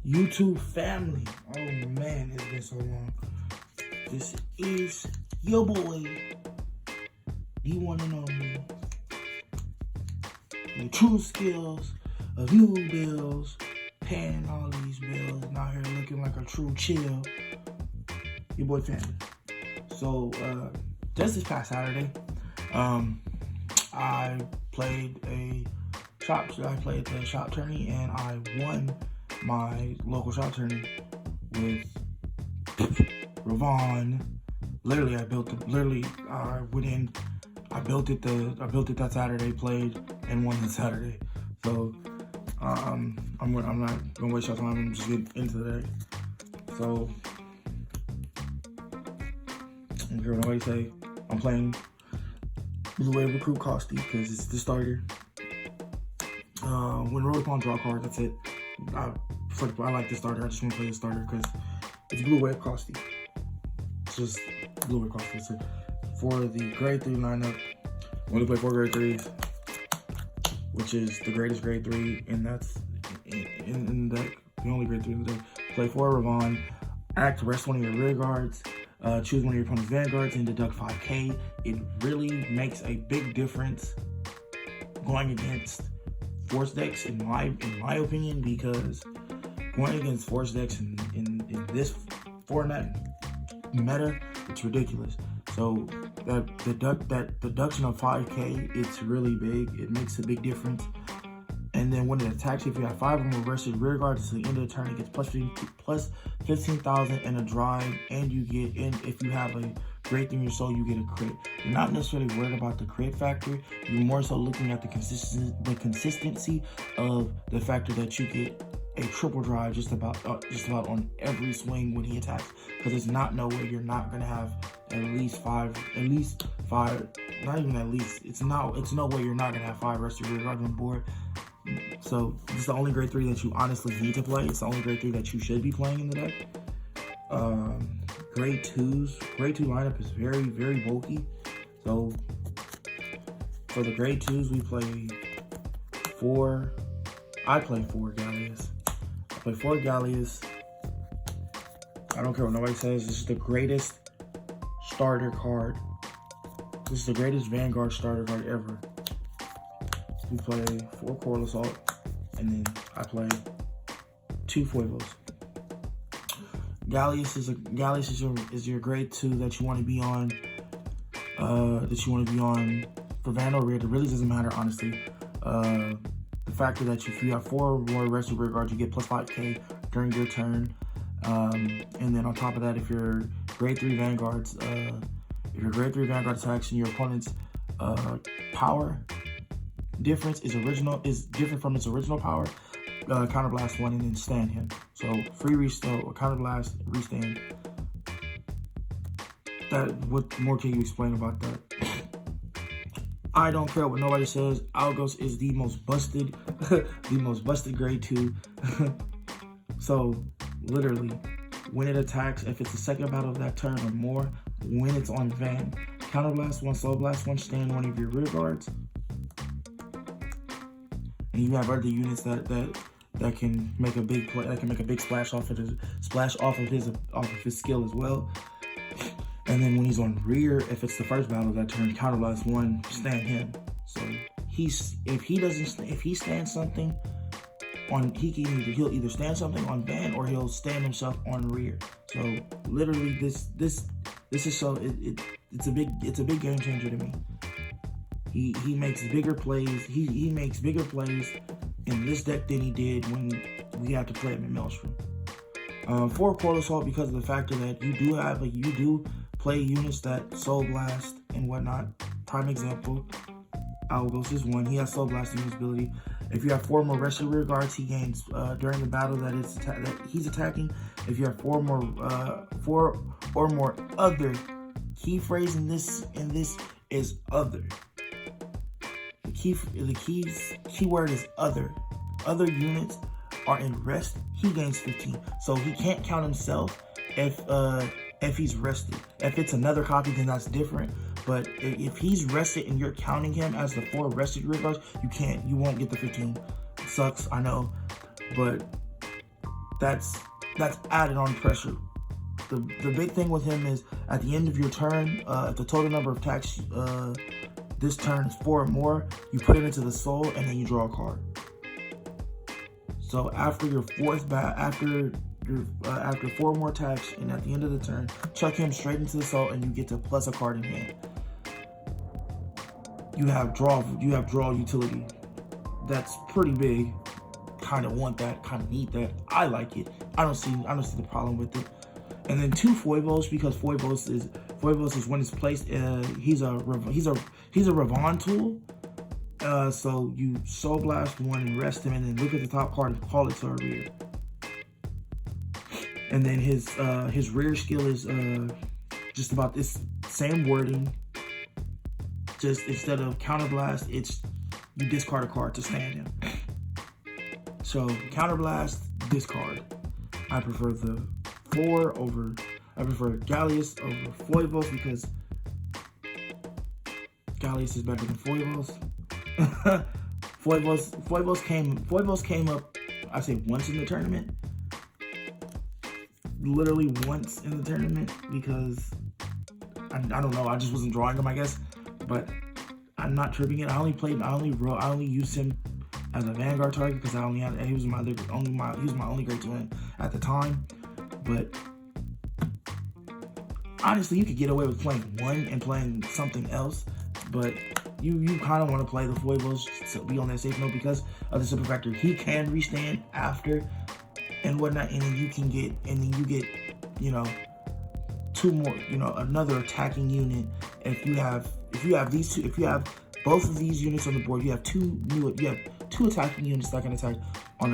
YouTube family. Oh man, it's been so long. This is your boy, the one and only. The true skills of you bills, paying all these bills, and out here looking like a true chill. Your boy family. So just this past Saturday, I played the shop tourney and I won my local shop tourney with Revonn. Literally, I went in. I built it that Saturday, played and won that Saturday. So I'm not gonna waste your time and just get into that. So I don't care what nobody say. I'm playing Blue Wave Recruit Costy because it's the starter. When roll upon draw card, that's it. I like the starter. I just want to play the starter because it's Blue Wave Costy. It's just Blue Wave Costy. So for the grade 3 lineup, I only play 4 grade 3s, which is the greatest grade 3, and that's in the deck. The only grade 3 in the deck. Play 4 Revonn. Act rest one of your rear guards. Choose one of your opponent's vanguards and deduct 5k. It really makes a big difference going against force decks in my opinion, because going against force decks in this format meta, it's ridiculous. So that deduction of 5k, it's really big. It makes a big difference. And then when it attacks, if you have 5 or more rested rear guards to the end of the turn, it gets plus 15,000 and a drive, and you get in. If you have a grade 3 in your soul, you get a crit. You're not necessarily worried about the crit factor. You're more so looking at the consistency of the factor that you get a triple drive just about on every swing when he attacks. Because it's not no way you're not gonna have at least five. Not even at least. It's no way you're not gonna have 5 rested rear guards on board. So it's the only grade 3 that you honestly need to play. It's the only grade 3 that you should be playing in the deck. Grade 2 lineup is very, very bulky. So for the grade 2s, we play 4. I play 4 Gallius. I play 4 Gallius. I don't care what nobody says. This is the greatest starter card. This is the greatest Vanguard starter card ever. We play 4 Coral Assault, and then I play 2 Fuegos. Gallius is your grade 2 that you want to be on. For Van or Rear. It really doesn't matter, honestly. The factor that if you have 4 more rested rear guards, you get plus 5k during your turn. And then on top of that, if your grade 3 vanguards, attacks and your opponent's power difference is different from its original power, counterblast 1 and then stand him. So free restore or counterblast, restand. What more can you explain about that? I don't care what nobody says. Algos is the most busted, grade 2. So literally, when it attacks, if it's the second battle of that turn or more, when it's on Van, counterblast 1, soul blast 1, stand one of your rear guards. And you have other units that can make a big play, that can make a big splash off of his skill as well. And then when he's on rear, if it's the first battle of that turn, counterblast 1, stand him. So if he stands something on, he'll either stand something on Van or he'll stand himself on rear. So literally this is so it's a big game changer to me. He makes bigger plays. He makes bigger plays in this deck than he did when we had to play him in Maelstrom. 4 Coral Assault, because of the factor that you do play units that Soul Blast and whatnot. Prime example, Algos is 1. He has Soul Blast in his ability. If you have 4 more rested rear guards, he gains during the battle that he's attacking. If you have 4 or more other, key phrase in this is other. The keyword is other. Other units are in rest. He gains 15, so he can't count himself if he's rested. If it's another copy, then that's different. But if he's rested and you're counting him as the 4 rested rear guards, you won't get the 15. It sucks, I know, but that's added on pressure. The big thing with him is at the end of your turn, if the total number of attacks this turn is 4 or more, you put it into the soul and then you draw a card. So after your after 4 more attacks and at the end of the turn, chuck him straight into the soul and you get to plus a card in hand. You have draw utility. That's pretty big. Kind of want that, kind of need that. I like it. I don't see the problem with it. And then 2 foibles, because foibles is when it's placed. He's a Revonn tool. So you Soul Blast 1 and rest him, and then look at the top card and call it to a rear. And then his rear skill is just about this same wording. Just instead of counterblast, it's you discard a card to stand him. So counterblast, discard. I prefer the 4 over. I prefer Gallius over Foibles because Gallius is better than Foibles. Foibles came up, I say once in the tournament. Literally once in the tournament because I don't know, I just wasn't drawing him, I guess. But I'm not tripping it. I only used him as a Vanguard target because he was my only great to win at the time. But honestly, you could get away with playing 1 and playing something else, but you kind of want to play the foibles to be on that safe note because of the super factor. He can restand after and whatnot, and then you get 2 more, another attacking unit. If you have both of these units on the board, you have 2 attacking units that can attack on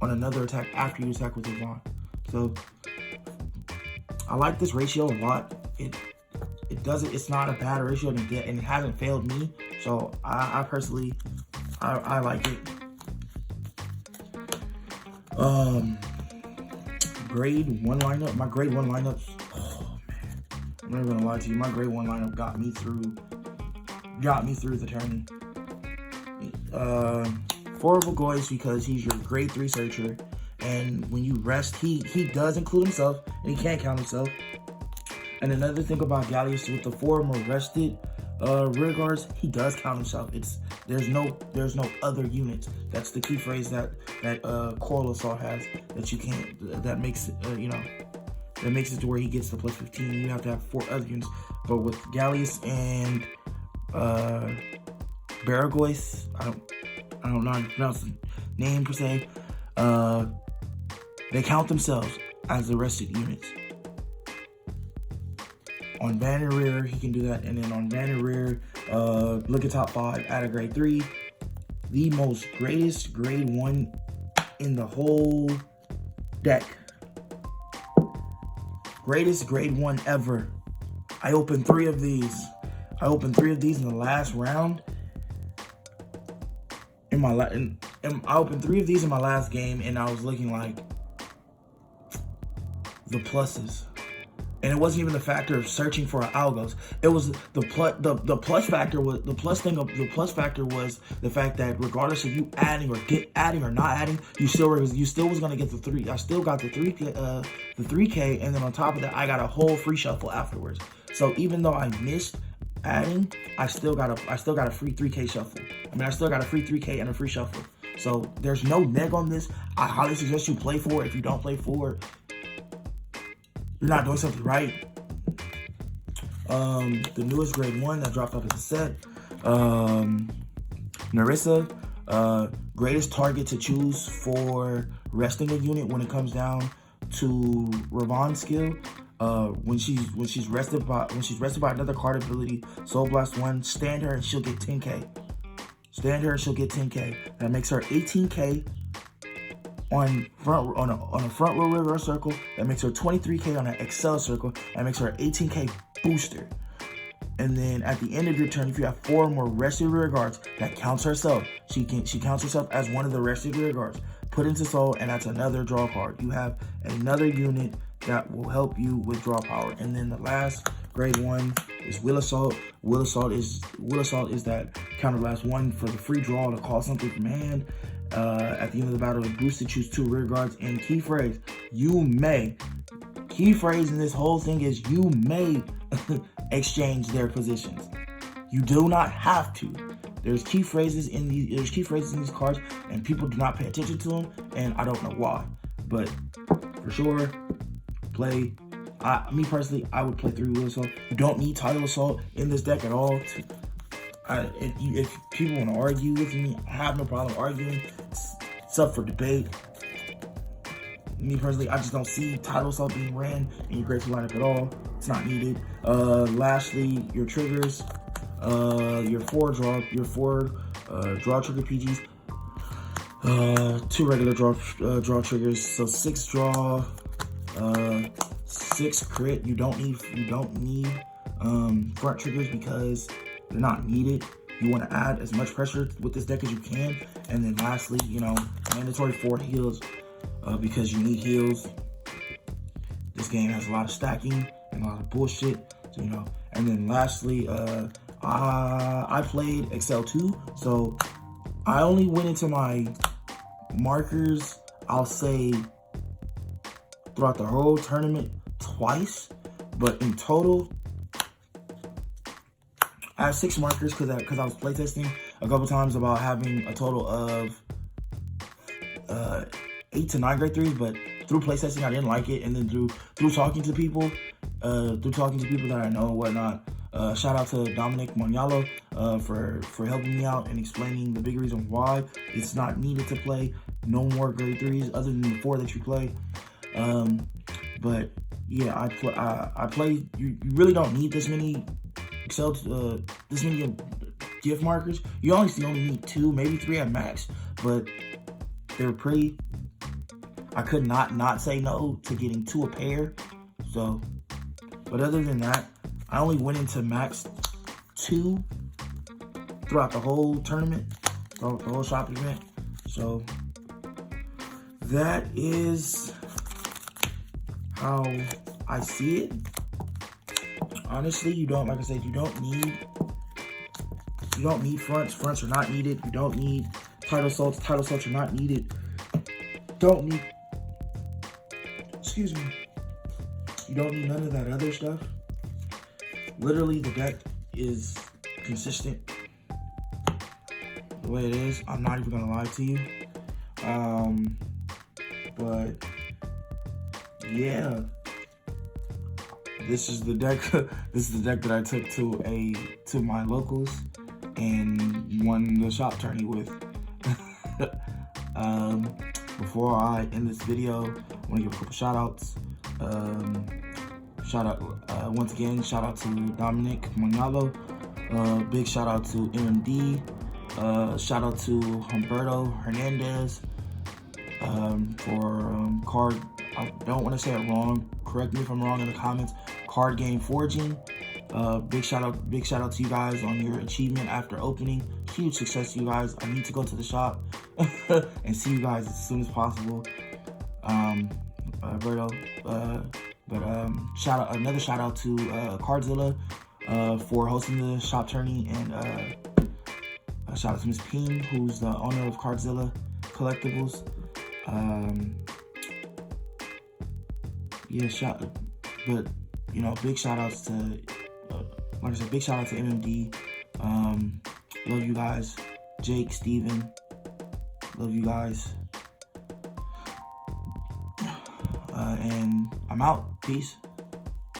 another attack after you attack with Revonn. So I like this ratio a lot. It's not a bad ratio, and it hasn't failed me. So I personally like it. Grade 1 lineup. My grade 1 lineups. Oh man, I'm not gonna lie to you. My grade 1 lineup got me through the tourney. 4 of Goyce because he's your grade 3 searcher, and when you rest, he does include himself, and he can't count himself. And another thing about Gallius, with the 4 more rested rear guards, he does count himself. There's no other units. That's the key phrase that Coral Assault has, that you can't, that makes it that makes it to where he gets the plus 15. You have to have 4 other units. But with Gallius and Baragoyce, I don't know how to pronounce the name per se. They count themselves as the rested units. On Banner Rear, he can do that, and then on Banner Rear, look at top 5, add a grade 3. The most greatest grade 1 in the whole deck. Greatest grade 1 ever. I opened 3 of these. I opened 3 of these in the last round. I opened 3 of these in my last game, and I was looking like the pluses. And it wasn't even the factor of searching for algos. It was the plus factor was the fact that regardless of you adding or not adding, you still was gonna get the 3. I still got the 3K, and then on top of that, I got a whole free shuffle afterwards. So even though I missed adding, I still got a free 3K shuffle. I still got a free 3K and a free shuffle. So there's no neg on this. I highly suggest you play for it. If you don't play for it, you're not doing something right. The newest grade 1 that dropped off as a set. Narissa, greatest target to choose for resting a unit when it comes down to Revonn's skill. When she's rested by another card ability, Soul Blast 1, stand her and she'll get 10K. Stand her and she'll get 10K. That makes her 18K. On a front row reverse circle, that makes her 23K. On an Excel circle, that makes her an 18K booster. And then at the end of your turn, if you have 4 more rested rear guards, that counts herself. She counts herself as one of the rested rear guards. Put into soul, and that's another draw card. You have another unit that will help you with draw power. And then the last grade 1 is Will Assault. Will Assault is that counterblast 1 for the free draw to call something from hand. At the end of the battle, boosted, choose 2 rear guards, and key phrase, you may. Key phrase in this whole thing is you may exchange their positions. You do not have to. There's key phrases in these cards, and people do not pay attention to them, and I don't know why. But for sure, play. Me personally, I would play 3 wheel assault. You don't need title assault in this deck at all. If people want to argue with me, I have no problem arguing. It's up for debate. Me personally, I just don't see title assault being ran in your great lineup at all. It's not needed. Lastly, your triggers. Your 4 draw trigger PGs. 2 regular draw triggers. So 6 draw. 6 crit. You don't need front triggers because they're not needed. You want to add as much pressure with this deck as you can. And then lastly, mandatory 4 heals because you need heals. This game has a lot of stacking and a lot of bullshit. So, and then lastly, I played Excel 2, so I only went into my markers, I'll say, throughout the whole tournament twice, but in total, I have 6 markers because I was playtesting a couple times about having a total of 8 to 9 grade 3s, but through playtesting I didn't like it, and then through talking to people that I know and whatnot. Shout out to Dominic Monialo for helping me out and explaining the big reason why it's not needed to play no more grade 3s other than the 4 that you play. But yeah, I play. You really don't need this many this many gift markers. You only need 2, maybe 3 at max, but they're pretty. I could not say no to getting 2 a pair. So, but other than that, I only went into max 2 throughout the whole tournament, the whole shop event. So that is how I see it. Honestly, like I said, you don't need fronts. Fronts are not needed. You don't need title assaults. Title assaults are not needed. Excuse me. You don't need none of that other stuff. Literally, the deck is consistent the way it is. I'm not even gonna lie to you. But yeah, this is the deck. This is the deck that I took to my locals and won the shop tourney with. Before I end this video, I want to give a couple shout outs. Once again, shout out to Dominic Monialo. Big shout out to MMD. Shout out to Humberto Hernandez for card. I don't want to say it wrong. Correct me if I'm wrong in the comments. Card game forging. Big shout out to you guys on your achievement after opening. Huge success to you guys. I need to go to the shop and see you guys as soon as possible. Alberto. Another shout out to Cardzilla for hosting the shop tourney, and shout out to Miss Ping, who's the owner of Cardzilla Collectibles. Big shout outs to, like I said, big shout out to MMD. Love you guys. Jake, Steven, love you guys. And I'm out. Peace.